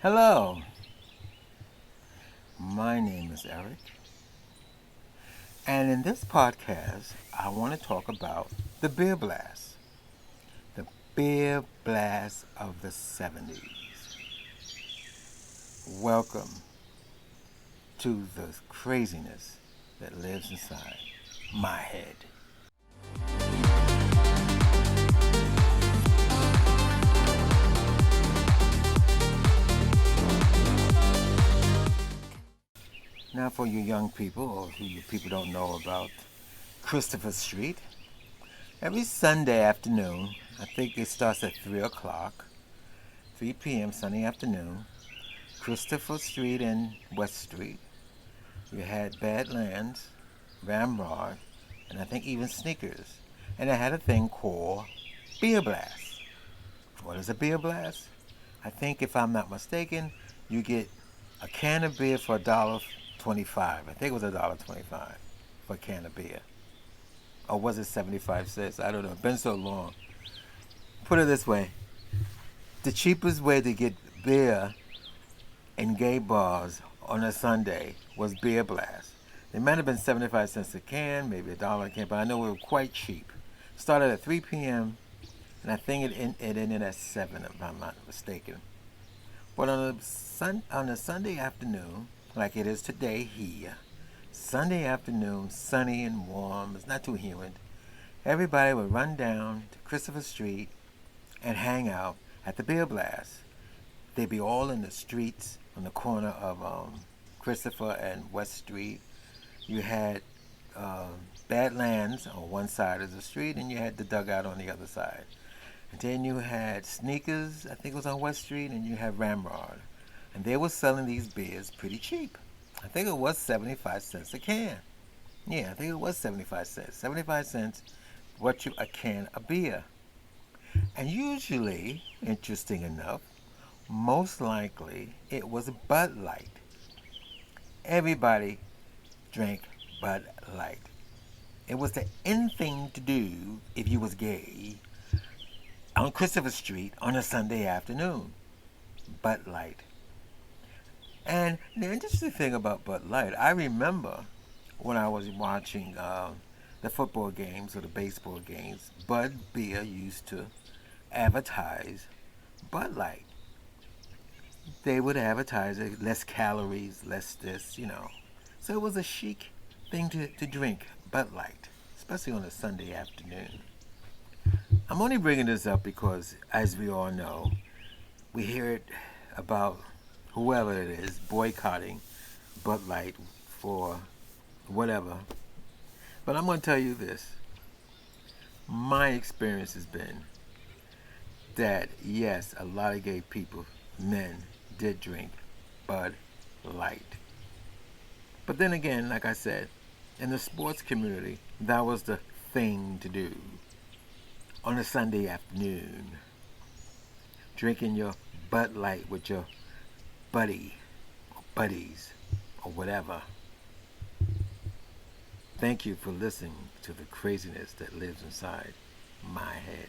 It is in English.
Hello, my name is Eric, and in this podcast, I want to talk about the beer blast. The beer blast of the 70s. Welcome to the craziness that lives inside my head. Now, for you young people, or who you people don't know about Christopher Street, every Sunday afternoon, I think it starts at 3 o'clock, 3 p.m. Sunday afternoon, Christopher Street and West Street, you had Badlands, Ramrod, and I think even Sneakers. And they had a thing called Beer Blast. What is a beer blast? I think if I'm not mistaken, you get a can of beer for $1.25. I think it was $1.25 for a can of beer. Or was it 75 cents? I don't know. It's been so long. Put it this way. The cheapest way to get beer in gay bars on a Sunday was Beer Blast. It might have been 75 cents a can, maybe $1 a can, but I know it was quite cheap. Started at 3 p.m. and I think it ended at 7 if I'm not mistaken. But on a Sunday afternoon, like it is today here, Sunday afternoon, sunny and warm, it's not too humid, everybody would run down to Christopher Street and hang out at the Beer Blast. They'd be all in the streets on the corner of Christopher and West Street. You had Badlands on one side of the street, and you had the dugout on the other side. And then you had Sneakers, I think it was on West Street, and you had Ramrod. And they were selling these beers pretty cheap. I think it was 75 cents a can. Yeah, I think it was 75 cents. 75 cents bought you a can of beer. And usually, interesting enough, most likely it was Bud Light. Everybody drank Bud Light. It was the in thing to do if you was gay on Christopher Street on a Sunday afternoon. Bud Light. And the interesting thing about Bud Light, I remember when I was watching the football games or the baseball games, Bud Beer used to advertise Bud Light. They would advertise it, less calories, less this. So it was a chic thing to drink, Bud Light, especially on a Sunday afternoon. I'm only bringing this up because, as we all know, we hear it about whoever it is boycotting Bud Light for whatever. But I'm going to tell you this. My experience has been that, yes, a lot of gay people, men, did drink Bud Light. But then again, like I said, in the sports community, that was the thing to do on a Sunday afternoon. Drinking your Bud Light with your buddy or buddies or whatever. Thank you for listening to the craziness that lives inside my head.